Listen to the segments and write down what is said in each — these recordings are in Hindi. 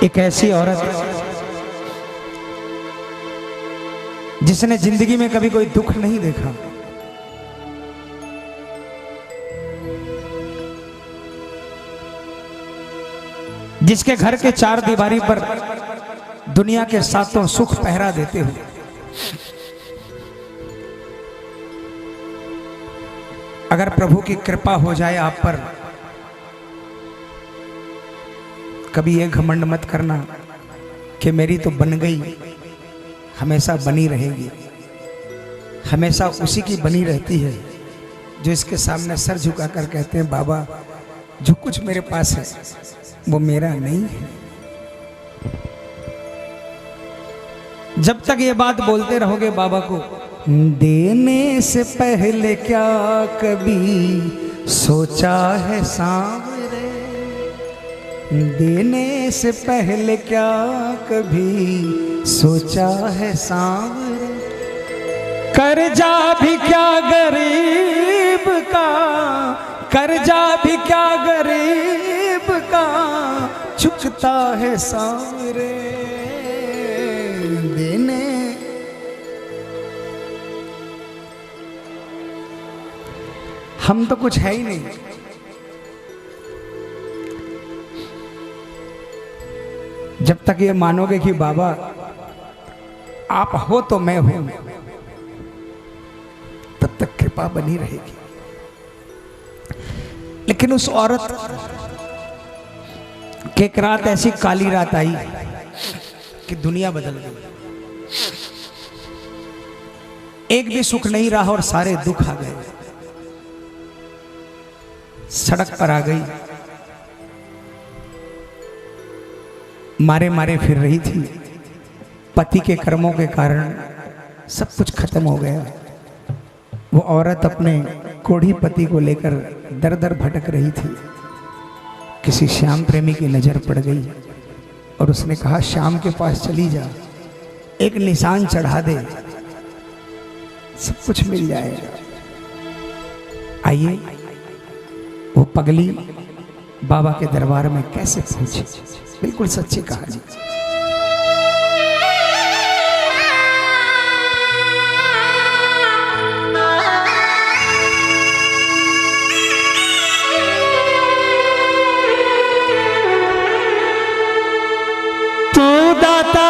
एक ऐसी औरत जिसने जिंदगी में कभी कोई दुख नहीं देखा, जिसके घर के चार दीवारी पर दुनिया के सातों सुख पहरा देते हुए अगर प्रभु की कृपा हो जाए आप पर, कभी ये घमंड मत करना कि मेरी तो बन गई, हमेशा बनी रहेगी। हमेशा उसी की बनी रहती है जो इसके सामने सर झुकाकर कहते हैं बाबा जो कुछ मेरे पास है वो मेरा नहीं है। जब तक ये बात बोलते रहोगे बाबा को, देने से पहले क्या कभी सोचा है सांवरे, देने से पहले क्या कभी सोचा है सांवरे, कर्जा भी क्या गरीब का, कर्जा भी क्या गरीब का चुकता है सांवरे, देने हम तो कुछ है ही नहीं। जब तक ये मानोगे कि बाबा आप हो तो मैं हूं, तब तक कृपा बनी रहेगी। लेकिन उस औरत की एक रात ऐसी काली रात आई कि दुनिया बदल गई। एक भी सुख नहीं रहा और सारे दुख आ गए। सड़क पर आ गई, मारे मारे फिर रही थी। पति के कर्मों के कारण सब कुछ खत्म हो गया। वो औरत अपने कोढ़ी पति को लेकर दर दर भटक रही थी। किसी श्याम प्रेमी की नजर पड़ गई और उसने कहा श्याम के पास चली जा, एक निशान चढ़ा दे, सब कुछ मिल जाएगा। आइए वो पगली बाबा के दरबार में कैसे पहुंची। बिल्कुल सच्ची कहानी। तू दाता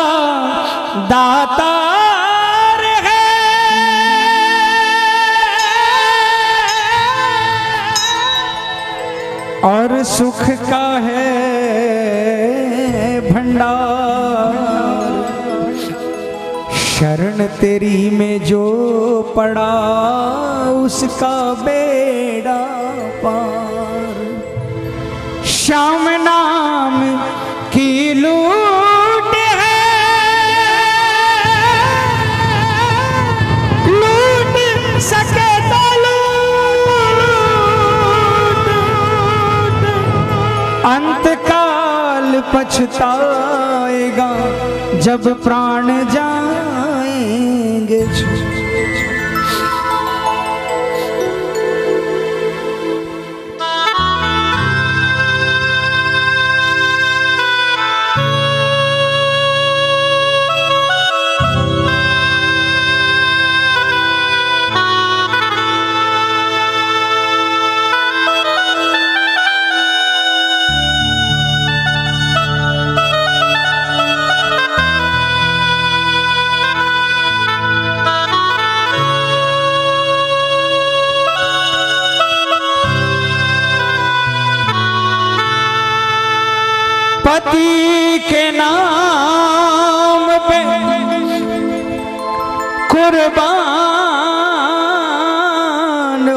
दाता और सुख का है भंडार, शरण तेरी में जो पड़ा उसका बेड़ा पार। श्याम नाम की लूट है, लूट सके तो अंतकाल पछताएगा जब प्राण जाएंगे। पति के नाम पे कुर्बान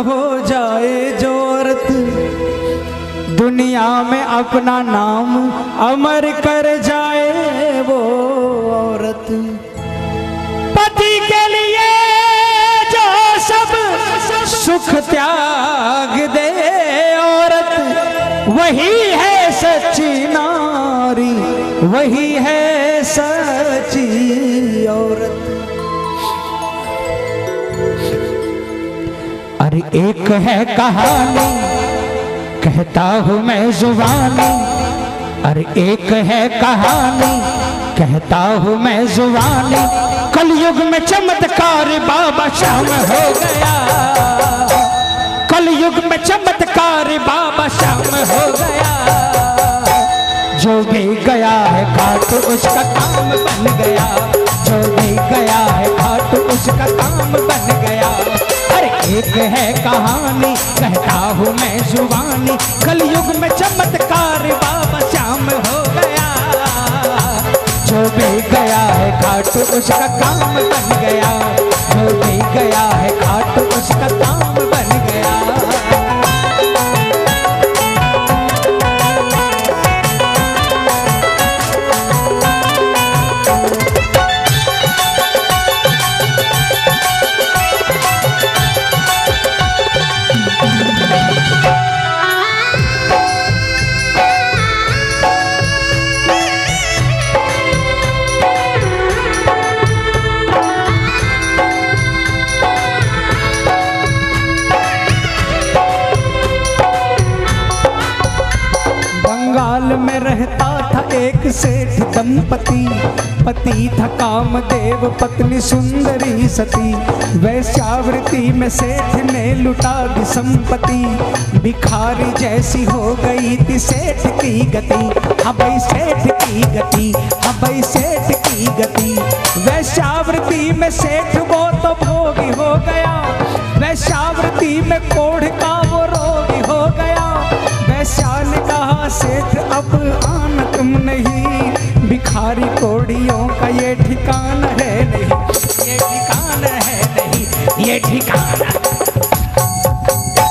हो जाए जो औरत, दुनिया में अपना नाम अमर कर जाए वो औरत। पति के लिए जो सब सुख त्याग दे औरत, वही है सच्ची नारी, वही है सच्ची औरत। अरे एक है कहानी कहता हूँ मैं जुबानी, अरे एक है कहानी कहता हूँ मैं जुबानी, कलयुग में चमत्कार बाबा श्याम हो गया, कलयुग में चमत्कार बाबा श्याम हो गया। जो भी गया है घाट उसका काम बन गया, जो भी गया है घाट उसका काम बन गया। अरे एक है कहानी कहता हूँ मैं जुबानी, कलयुग में चमत्कार बाबा श्याम हो गया। जो भी गया है घाट उसका काम बन गया, जो भी गया है घाट उसका काम बन गया। में रहता था एक सेठ दंपति, पति था कामदेव पत्नी सुंदरी सती। वैश्यावृत्ति में सेठ ने लुटा दी संपत्ति, भिखारी जैसी हो गई थी सेठ की गति। हाँ भाई सेठ की गति, हाँ भाई सेठ की गति। वैश्यावृत्ति में सेठ वो तो भोगी हो गया, वैश्यावृत्ति में कोढ़ का वो रोगी हो गया। वैश्या ने कहा सेठ अब आना तुम नहीं, भिखारी कोड़ियों का ये ठिकाना है नहीं, ये ठिकाना है नहीं, ये ठिकाना।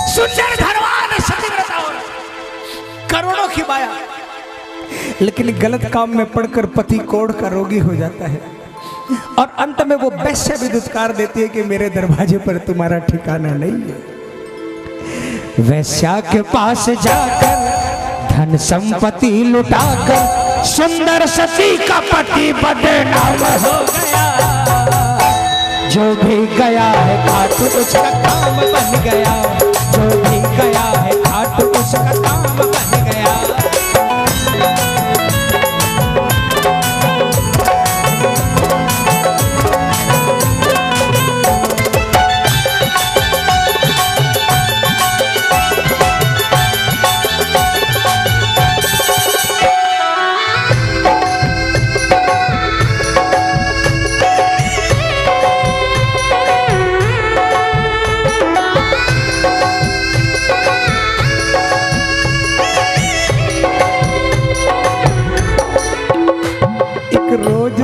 सुंदर धनवान सतीव्रता और करोड़ों की माया, लेकिन गलत काम में पड़कर पति कोढ़ का रोगी हो जाता है और अंत में वो वैश्य भी दुत्कार देती है कि मेरे दरवाजे पर तुम्हारा ठिकाना नहीं है। वैश्या के पास जाकर धन संपत्ति लुटाकर सुंदर सती का पति बदनाम हो गया। जो भी गया है घाट उसका काम बन गया, जो भी गया है घाट उसका काम बन गया।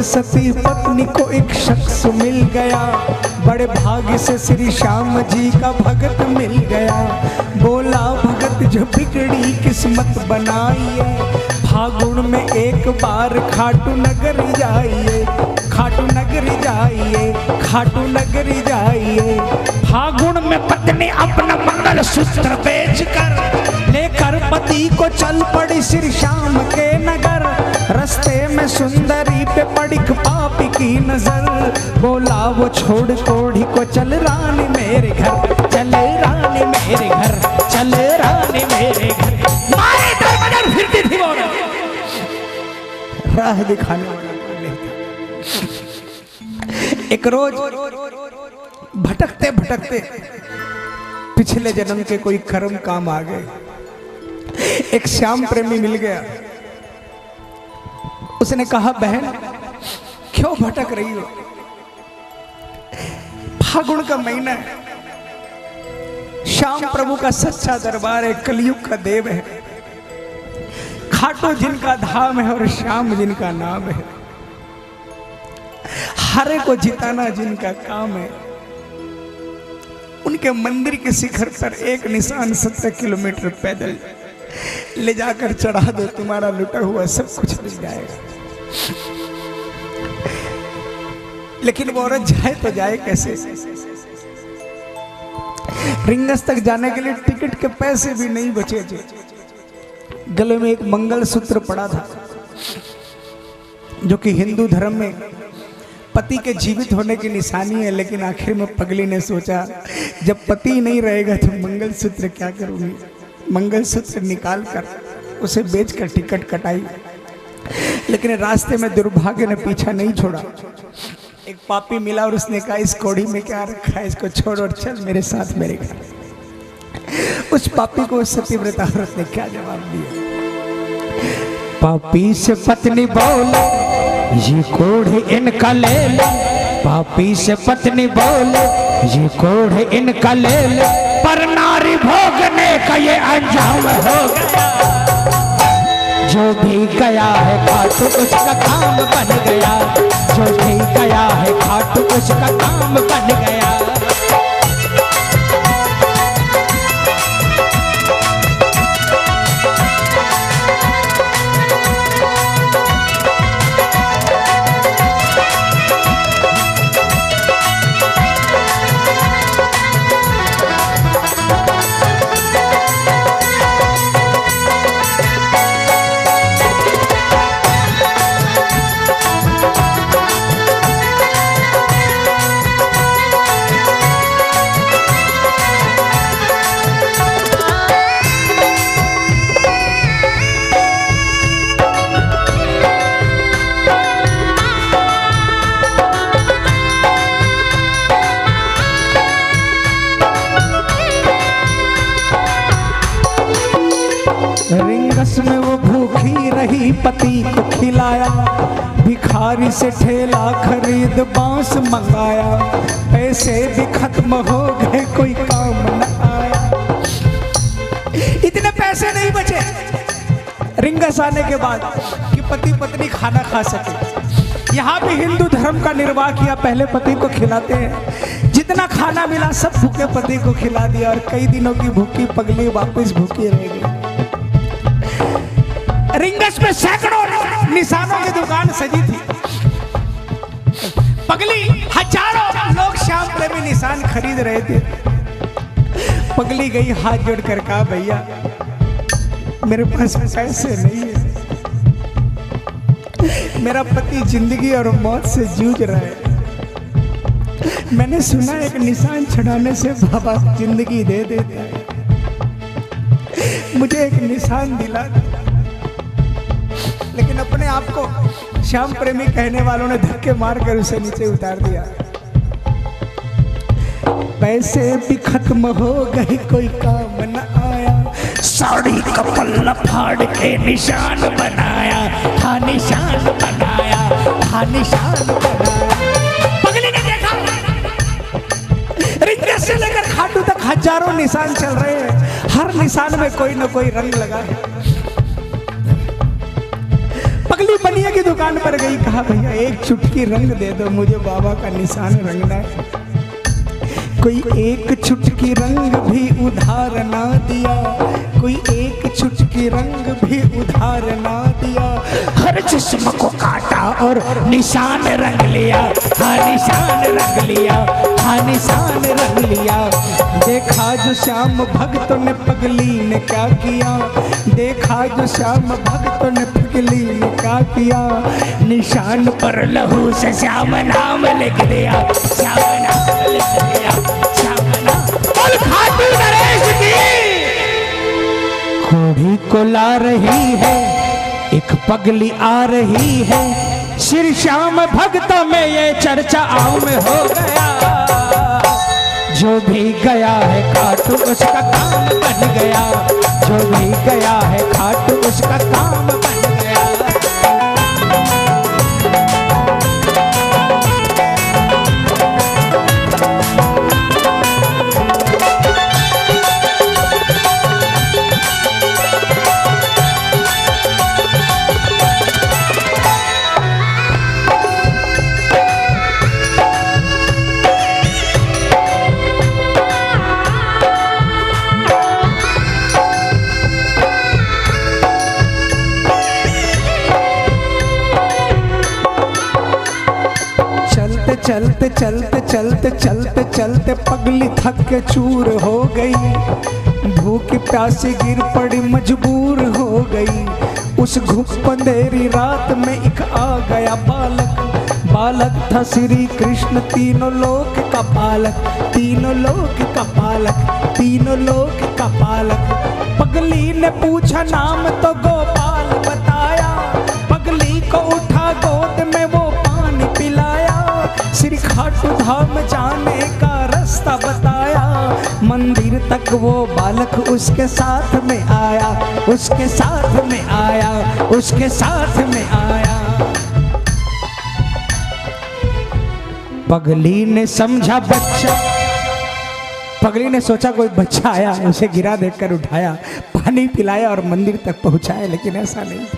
सती पत्नी को एक शख्स मिल गया, बड़े भाग्य से श्री श्याम जी का भगत मिल गया। बोला भगत जो बिगड़ी किस्मत बनाइए, फागुन में एक बार खाटू नगर जाइए, खाटू नगर जाइए, खाटू नगर जाइए। फागुन में पत्नी अपना मंगल सूत्र बेच कर लेकर पति को चल पड़ी श्री श्याम के नगर। रास्ते में सुंदरी पे पड़ी पापी की नजर, बोला वो छोड़ कोढ़ी को चल रानी मेरे घर, चल रानी मेरे घर, चल रानी मेरे घर। मारे दरबार फिरती थी वो राह दिखाने वाला नहीं था। एक रोज भटकते भटकते पिछले जन्म के कोई कर्म काम आ गए, एक श्याम प्रेमी मिल गया। उसने कहा बहन क्यों भटक रही हो, फागुन का महीना है, श्याम प्रभु का सच्चा दरबार है, कलयुग का देव है, खाटू जिनका धाम है और श्याम जिनका नाम है, हरे को जिताना जिनका काम है, उनके मंदिर के शिखर पर एक निशान 70 किलोमीटर पैदल ले जाकर चढ़ा दो, तुम्हारा लुटा हुआ सब कुछ मिल जाएगा। लेकिन वो औरत जाए तो जाए कैसे? रिंगस तक जाने के लिए टिकट के पैसे भी नहीं बचे थे। गले में एक मंगलसूत्र पड़ा था, जो कि हिंदू धर्म में पति के जीवित होने की निशानी है। लेकिन आखिर में पगली ने सोचा जब पति नहीं रहेगा तो मंगलसूत्र क्या करूंगी। मंगलसूत्र निकाल कर उसे बेचकर टिकट कटाई। लेकिन रास्ते में दुर्भाग्य ने पीछा नहीं छोड़ा। एक पापी मिला और उसने कहा इस कोड़ी में क्या रखा है, इसको छोड़ और चल मेरे साथ मेरे घर। उस पापी को सतीव्रता औरत ने क्या जवाब दिया? पापी से पत्नी बोले ये कोढ़ इनका ले ले, पापी से पत्नी बोले ये कोढ़ इनका ले ले, पर नारी भोगने का ये अंजाम हो गया। जो भी गया है खाटू उसका काम बन गया, जो भी गया है खाटू उसका काम बन गया। रिंगस में वो भूखी रही, पति को खिलाया, भिखारी से ठेला खरीद बांस मंगाया, पैसे भी खत्म हो गए कोई काम न आया। इतने पैसे नहीं बचे रिंगस आने के बाद कि पति पत्नी खाना खा सके। यहाँ भी हिंदू धर्म का निर्वाह किया, पहले पति को खिलाते हैं, जितना खाना मिला सब भूखे पति को खिला दिया, और कई दिनों की भूखी पगली वापस भूखी रह गई। रिंगस में सैकड़ों निशानों की दुकान सजी थी, पगली हजारों लोग श्याम प्रेमी निशान खरीद रहे थे। पगली गई हाथ जोड़कर कहा भैया मेरे पास पैसे नहीं है, मेरा पति जिंदगी और मौत से जूझ रहा है, मैंने सुना एक निशान छुड़ाने से बाबा जिंदगी दे देता है, मुझे एक निशान दिला। लेकिन अपने आप को श्याम प्रेमी कहने वालों ने धक्के मारकर उसे नीचे उतार दिया। पैसे भी खत्म हो गए कोई काम न आया, साड़ी का पल्ला फाड़ के निशान बनाया, था निशान बनाया, था निशान बनाया। पगली ने देखा रिंगस से लेकर खाटू तक हजारों निशान चल रहे हैं, हर निशान में कोई न कोई रंग लगा है। पगली बनिया की दुकान पर गई, कहा भैया एक चुटकी रंग दे दो, मुझे बाबा का निशान रंगना है। कोई एक चुटकी रंग भी उधार ना दिया, कोई एक चुटकी रंग भी उधार ना दिया, हर जिस्म को काटा और निशान रंग लिया, हाँ निशान रंग लिया, हाँ निशान रंग लिया। देखा जो श्याम भक्तों ने पगली ने क्या किया, देखा जो श्याम भक्तों ने पगली ने क्या किया, निशान पर लहू से श्याम नाम लिख दिया, श्याम नाम लिख दिया, श्याम नाम। बोल खाटू नरेश की। कोढ़ी को ला रही है एक पगली आ रही है, श्री श्याम भक्तों में ये चर्चा आम हो गया। जो भी गया है खाटू उसका काम बन गया, जो भी गया है खाटू उसका काम बन गया। चलते चलते चलते चलते चलते पगली थक के चूर हो गई, भूखी प्यासी गिर पड़ी मजबूर हो गई। उस घुप अंधेरी रात में एक आ गया बालक, बालक था श्री कृष्ण तीनों लोक का पालक, तीनों लोक का पालक, तीनों लोक का पालक। पगली ने पूछा नाम तो गोपाल बताया, पगली को उठा गोद में वो पानी पिलाया, श्री खाटू धाम जाने का रास्ता बताया, मंदिर तक वो बालक उसके साथ में आया, उसके साथ में आया, उसके साथ में आया। पगली ने समझा बच्चा, पगली ने सोचा कोई बच्चा आया, उसे गिरा देखकर उठाया, पानी पिलाया और मंदिर तक पहुंचाया, लेकिन ऐसा नहीं था।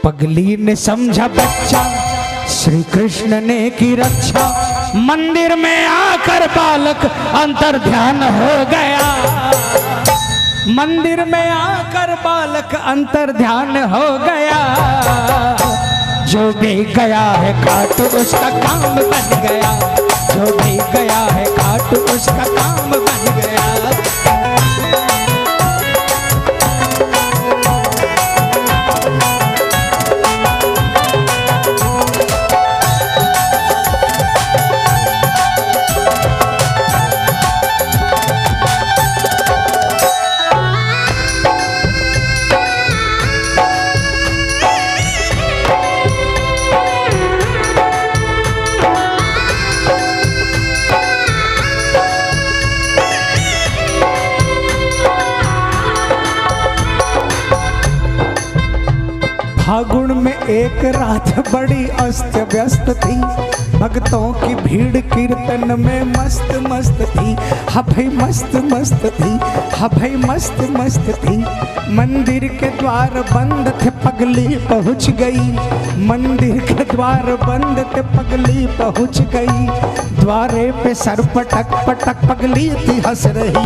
पगली ने समझा बच्चा श्री कृष्ण ने की रक्षा, मंदिर में आकर बालक अंतर ध्यान हो गया, मंदिर में आकर बालक अंतर ध्यान हो गया, जो भी गया है खाटू उसका काम बन गया, जो भी गया है खाटू उसका काम बन गया। फागुन में एक रात बड़ी अस्त व्यस्त थी, भक्तों की भीड़ कीर्तन में मस्त मस्त थी, हाँ भाई मस्त मस्त थी, हाँ भाई मस्त मस्त थी। मंदिर के द्वार बंद थे, पगली पहुंच गई, मंदिर के द्वार बंद थे, पगली पहुंच गई, द्वारे पे सर पटक पटक पगली थी हंस रही,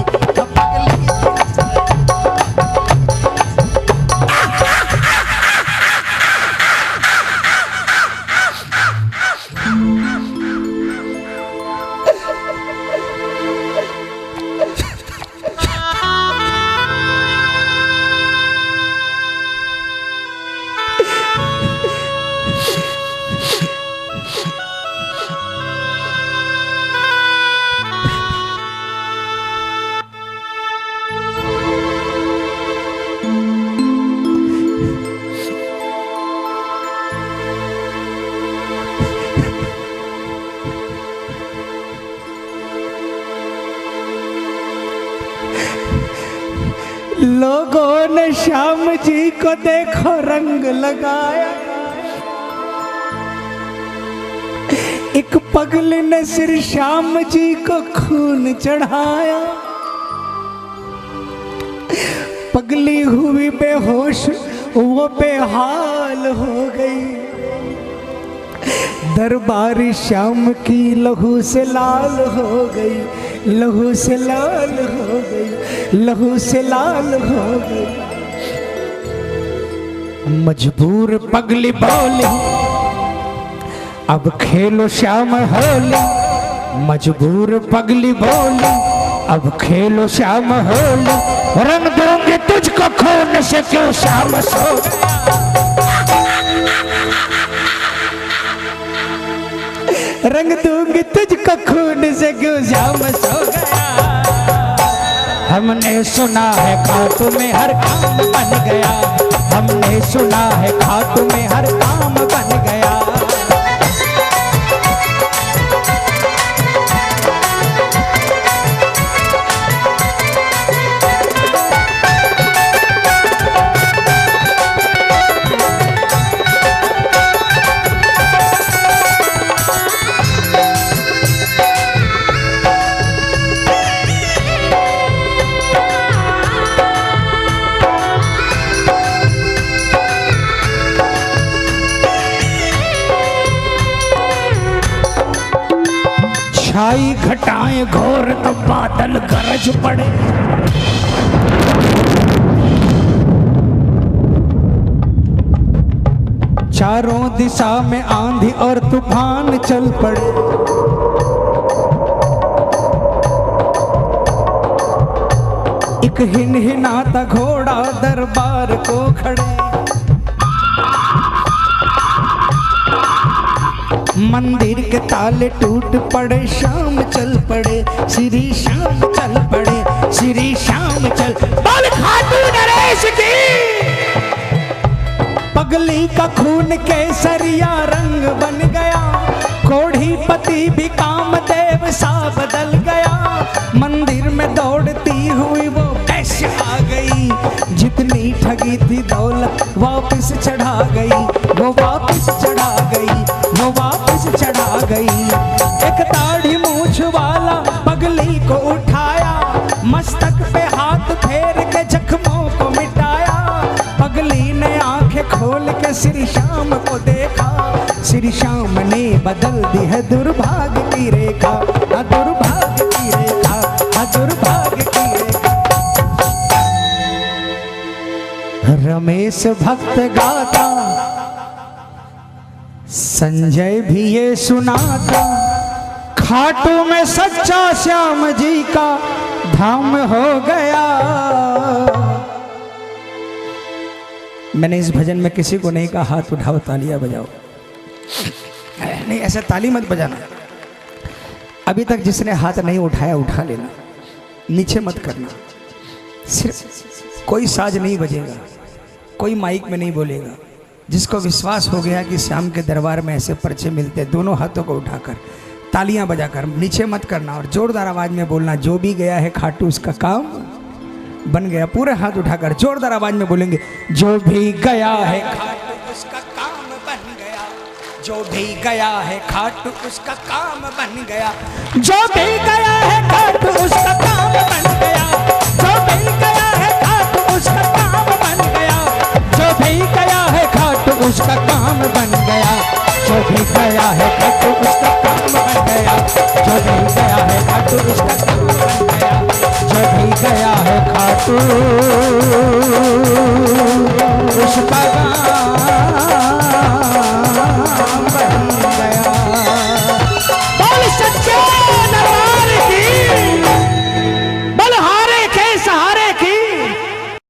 लोगों ने श्याम जी को देखो रंग लगाया, एक पगली ने श्री श्याम जी को खून चढ़ाया, पगली हुई बेहोश वो बेहाल हो गई, दरबारी श्याम की लहू से लाल हो गई, लहू से लाल हो गई, लहू से लाल हो गई। मजबूर पगली बोली अब खेलो श्याम होली, मजबूर पगली बोली अब खेलो श्याम होली, रंग दूंगी तुझको खून से क्यों श्याम सो रंग दूंगी तुझको खून से क्यों श्याम सो गया। हमने सुना है खाटू में हर काम बन गया, हमने सुना है खाटू में हर काम बन गया। छाई घटाएं घोर तो बादल गरज पड़े, चारों दिशा में आंधी और तूफान चल पड़े, एक हिनहिनाता घोड़ा दरबार को खड़े, मंदिर के ताले टूट पड़े, शाम चल पड़े, श्री श्याम चल पड़े, श्री श्याम चल। बोल खाटू नरेश की। पगली का खून केसरिया रंग बन गया, कोढ़ी पति भी कामदेव सा बदल गया। मंदिर में दौड़ती हुई वो वैश्य आ गई, जितनी ठगी थी दौलत वापस चढ़ा गई, वो वापस चढ़ा गई, वो वापस चढ़ा गई। एक दाढ़ी मूछ वाला पगली को उठाया, मस्तक पे हाथ फेर के जख्मों को मिटाया। पगली ने आंखें खोल के श्री श्याम को देखा, श्री श्याम ने बदल दी है दुर्भाग्य की रेखा, दुर्भाग्य की रेखा, दुर्भाग्य की रेखा। रमेश भक्त गाता, संजय भी ये सुनाता, खाटू में सच्चा श्याम जी का धाम हो गया। मैंने इस भजन में किसी को नहीं कहा हाथ उठाओ तालियां बजाओ, नहीं ऐसा ताली मत बजाना। अभी तक जिसने हाथ नहीं उठाया उठा लेना, नीचे मत करना। सिर्फ कोई साज नहीं बजेगा, कोई माइक में नहीं बोलेगा। जिसको विश्वास हो गया कि श्याम के दरबार में ऐसे पर्चे मिलते, दोनों हाथों को उठाकर तालियां बजाकर, नीचे मत करना और जोरदार आवाज में बोलना, जो भी गया है खाटू उसका काम बन गया। पूरे हाथ उठाकर जोरदार आवाज में बोलेंगे, जो भी गया है खाटू उसका काम बन गया, जो भी गया है खाटू उसका काम बन गया, जो भी गया है खाटू उसका काम बन गया, जो भी गया